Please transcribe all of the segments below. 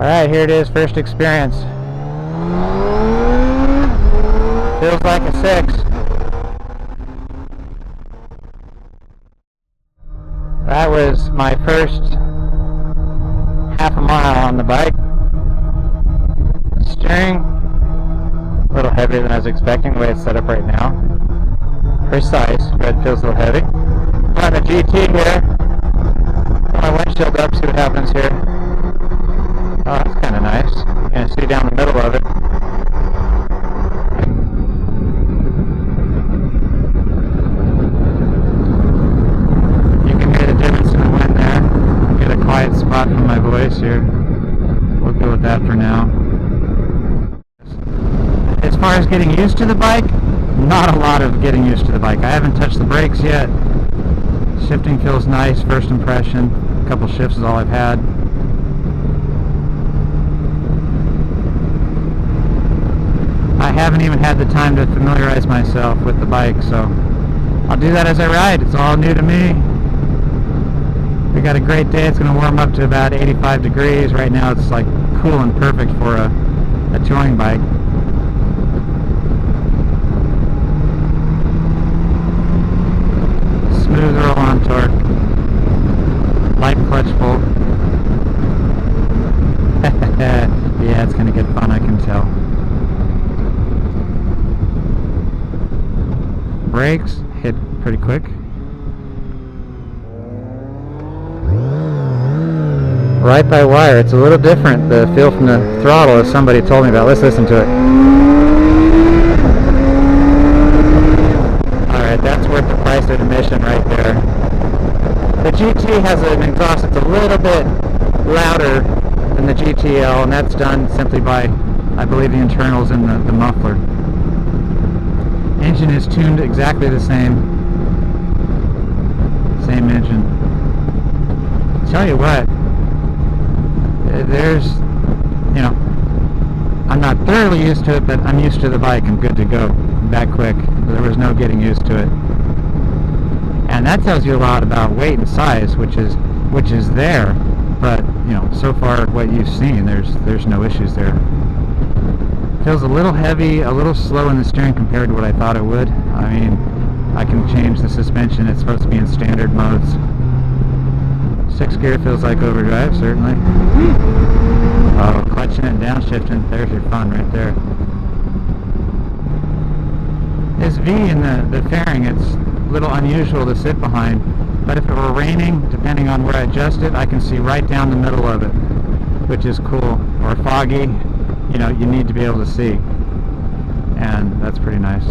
Alright, here it is, first experience. Feels like a 6. That was my first half a mile on the bike. Steering, a little heavier than I was expecting the way it's set up right now. Precise, but it feels a little heavy. I'm on the GT here. Put my windshield up, see what happens here. Oh, that's kind of nice. You can see down the middle of it. You can hear the difference in the wind there. Get a quiet spot from my voice here. We'll go with that for now. As far as getting used to the bike, not a lot of getting used to the bike. I haven't touched the brakes yet. Shifting feels nice, first impression. A couple shifts is all I've had. I haven't even had the time to familiarize myself with the bike, so I'll do that as I ride. It's all new to me. We got a great day. It's going to warm up to about 85 degrees. Right now it's like cool and perfect for a touring bike. Smooth roll on torque. Light clutch pull. Yeah, it's going to get fun, I can tell. Brakes hit pretty quick. Right by wire, it's a little different, the feel from the throttle, as somebody told me about. Let's listen to it. Alright, that's worth the price of admission right there. The GT has an exhaust that's a little bit louder than the GTL, and that's done simply by, I believe, the internals in the muffler. Engine is tuned exactly the same engine. Tell you what, there's, you know, I'm not thoroughly used to it, but I'm used to the bike. I'm good to go that quick. There was no getting used to it, and that tells you a lot about weight and size, which is there, but you know, so far what you've seen, there's no issues there. Feels a little heavy, a little slow in the steering compared to what I thought it would. I mean, I can change the suspension. It's supposed to be in standard modes. 6th gear feels like overdrive, certainly. Oh, clutching and downshifting. There's your fun right there. This V in the fairing, it's a little unusual to sit behind, but if it were raining, depending on where I adjust it, I can see right down the middle of it, which is cool. Or foggy. You know, you need to be able to see, and that's pretty nice.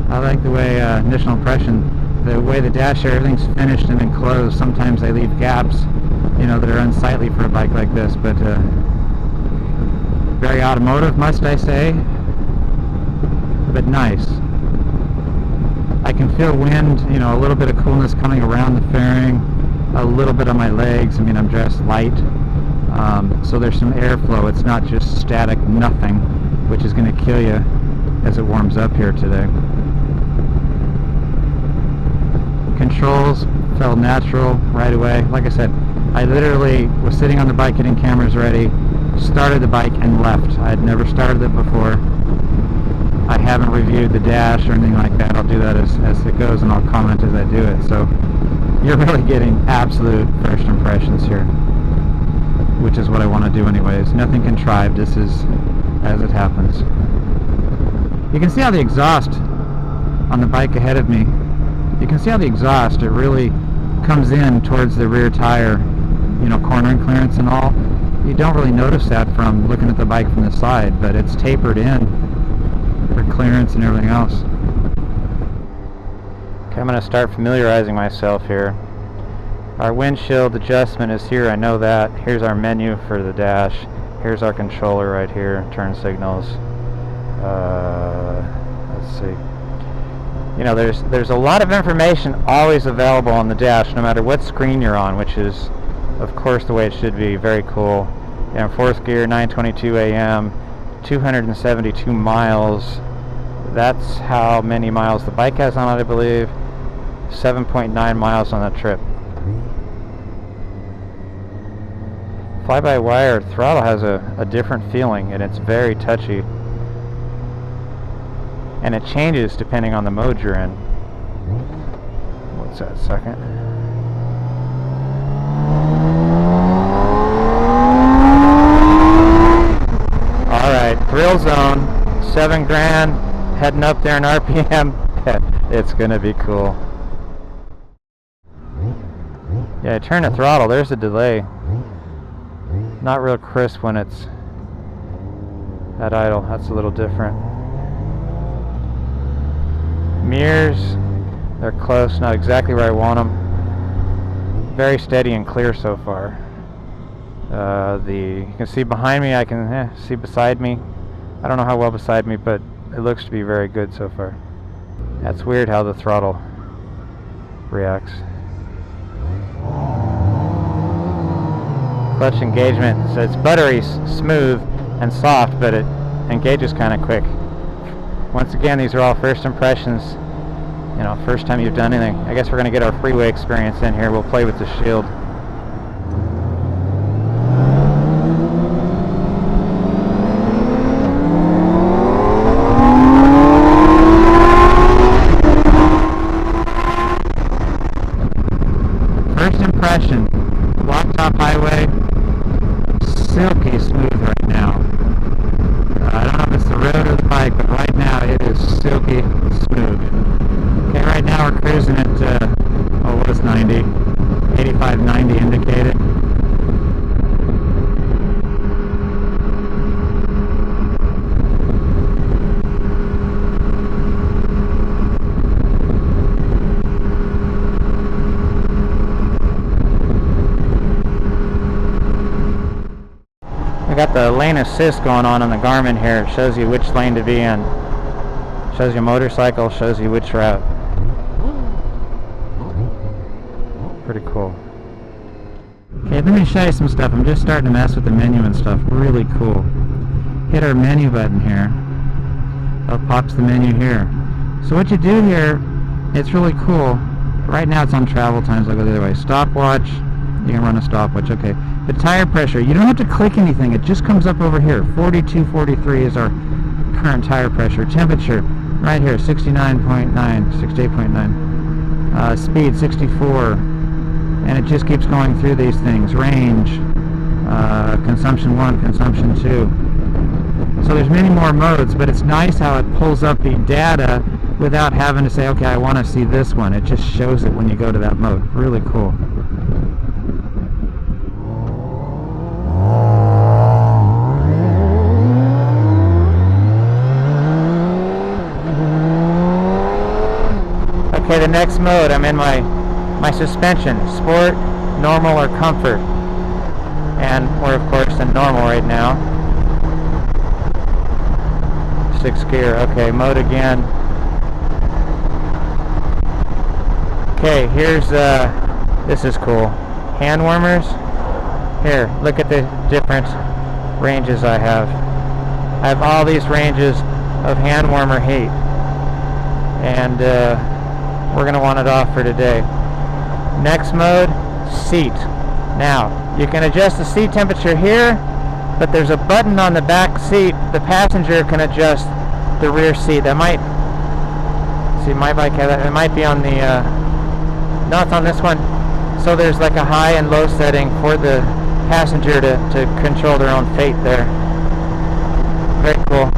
I like the way, initial impression, the way the dash area, everything's finished and enclosed. Sometimes they leave gaps, you know, that are unsightly for a bike like this, but very automotive, must I say, but nice. I can feel wind, you know, a little bit of coolness coming around the fairing. A little bit on my legs. I mean, I'm dressed light, so there's some airflow. It's not just static nothing, which is going to kill you as it warms up here today. Controls felt natural right away. Like I said, I literally was sitting on the bike getting cameras ready, started the bike and left. I had never started it before. I haven't reviewed the dash or anything like that. I'll do that as it goes, and I'll comment as I do it. So you're really getting absolute first impressions here, which is what I want to do anyways. Nothing contrived. This is as it happens. You can see how the exhaust on the bike ahead of me, you can see how the exhaust, it really comes in towards the rear tire, you know, cornering clearance and all. You don't really notice that from looking at the bike from the side, but it's tapered in for clearance and everything else. Okay, I'm going to start familiarizing myself here. Our windshield adjustment is here, I know that. Here's our menu for the dash. Here's our controller right here, turn signals. Let's see. You know, there's a lot of information always available on the dash, no matter what screen you're on, which is, of course, the way it should be. Very cool. You know, 4th gear, 9:22 a.m., 272 miles. That's how many miles the bike has on it, I believe. 7.9 miles on the trip. fly-by-wire throttle has a different feeling, and it's very touchy. And it changes depending on the mode you're in. What's that, second? Alright, thrill zone, 7 grand, heading up there in RPM. It's gonna be cool. Yeah, I turn the throttle, there's a delay. Not real crisp when it's at idle, that's a little different. Mirrors, they're close, not exactly where I want them. Very steady and clear so far. You can see behind me, I can see beside me. I don't know how well beside me, but it looks to be very good so far. That's weird how the throttle reacts. Clutch engagement, so it's buttery smooth and soft, but it engages kind of quick. Once again, these are all first impressions. You know, first time you've done anything. I guess we're going to get our freeway experience in here. We'll play with the shield. First impression, blacktop highway, silky smooth right now. I don't know if it's the road or the bike, but right now it is silky smooth. Okay, right now we're cruising at, what is 90? 85, 90 indicated. We got the lane assist going on the Garmin here. It shows you which lane to be in. Shows you motorcycle, shows you which route. Pretty cool. Okay, let me show you some stuff. I'm just starting to mess with the menu and stuff. Really cool. Hit our menu button here. It pops the menu here. So what you do here, it's really cool. Right now it's on travel times, I'll go the other way. Stopwatch, you can run a stopwatch, okay. The tire pressure, you don't have to click anything, it just comes up over here. 42, 43 is our current tire pressure. Temperature, right here, 69.9, 68.9. Speed, 64. And it just keeps going through these things. Range, consumption 1, consumption 2. So there's many more modes, but it's nice how it pulls up the data without having to say, okay, I want to see this one. It just shows it when you go to that mode. Really cool. Okay, the next mode, I'm in my suspension, sport, normal, or comfort. And we're of course in normal right now. 6th gear, okay, mode again. Okay, here's, this is cool. Hand warmers. Here, look at the different ranges I have. I have all these ranges of hand warmer heat. And, we're going to want it off for today. Next mode, seat. Now, you can adjust the seat temperature here, but there's a button on the back seat. The passenger can adjust the rear seat. That might, see, my bike has that. It might be on the, no, it's on this one. So there's like a high and low setting for the passenger to control their own fate there. Very cool.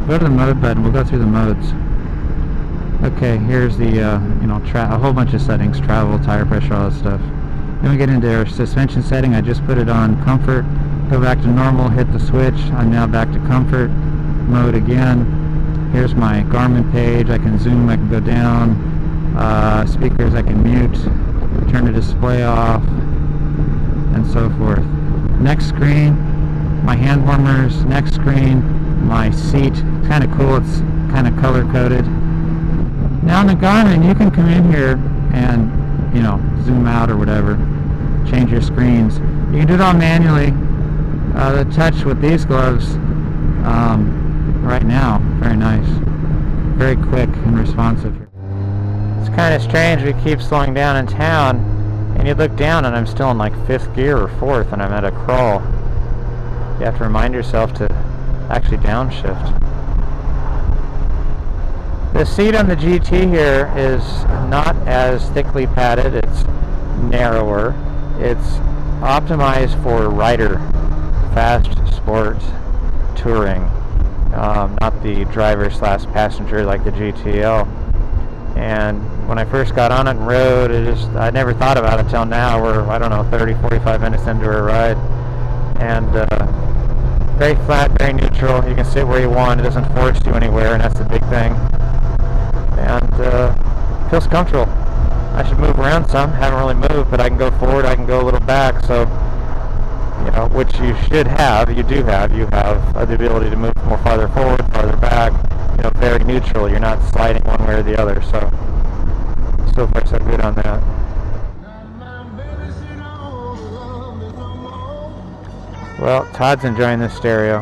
Go to the mode button. We'll go through the modes. Okay, here's the, a whole bunch of settings, travel, tire pressure, all that stuff. Then we get into our suspension setting. I just put it on comfort. Go back to normal, hit the switch. I'm now back to comfort mode again. Here's my Garmin page. I can zoom, I can go down. Speakers, I can mute, turn the display off, and so forth. Next screen, my hand warmers. Next screen, my seat. Kind of cool, it's kind of color-coded. Now on the Garmin, you can come in here and, zoom out or whatever, change your screens. You can do it all manually. The touch with these gloves, right now, very nice. Very quick and responsive. It's kind of strange, we keep slowing down in town, and when you look down and I'm still in like 5th gear or 4th and I'm at a crawl, you have to remind yourself to actually downshift. The seat on the GT here is not as thickly padded, it's narrower. It's optimized for rider, fast sport touring, not the driver / passenger like the GTL. And when I first got on it and rode, I never thought about it till now. We're, I don't know, 30-45 minutes into a ride. And very flat, very neutral. You can sit where you want. It doesn't force you anywhere, and that's the big thing. And feels comfortable. I should move around some. Haven't really moved, but I can go forward, I can go a little back. So, you know, which you should have. You do have. You have the ability to move more farther forward, farther back. You know, very neutral. You're not sliding one way or the other. So far so good on that. Well, Todd's enjoying this stereo.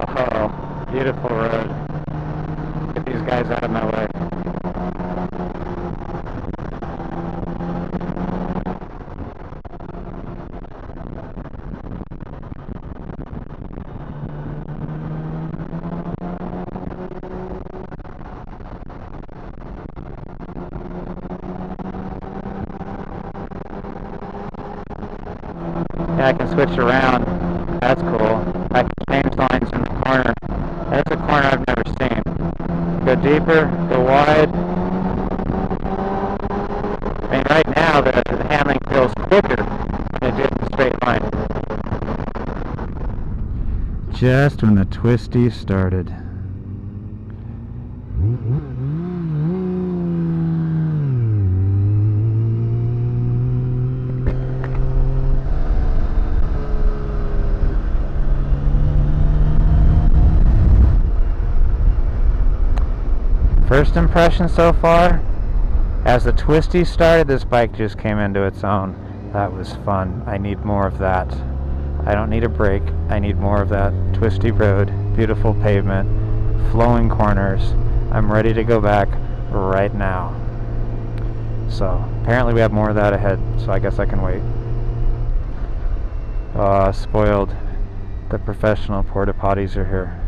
Oh, beautiful road. Get these guys out of my way. Yeah, I can switch around. That's cool. I can change lines in the corner. That's a corner I've never seen. Go deeper, go wide. I mean, right now the handling feels quicker than it did in the straight line. Just when the Twisty started. First impression so far, as the Twisty started, this bike just came into its own. That was fun. I need more of that. I don't need a break. I need more of that twisty road, beautiful pavement, flowing corners. I'm ready to go back right now. So apparently we have more of that ahead, so I guess I can wait. Spoiled. The professional porta potties are here.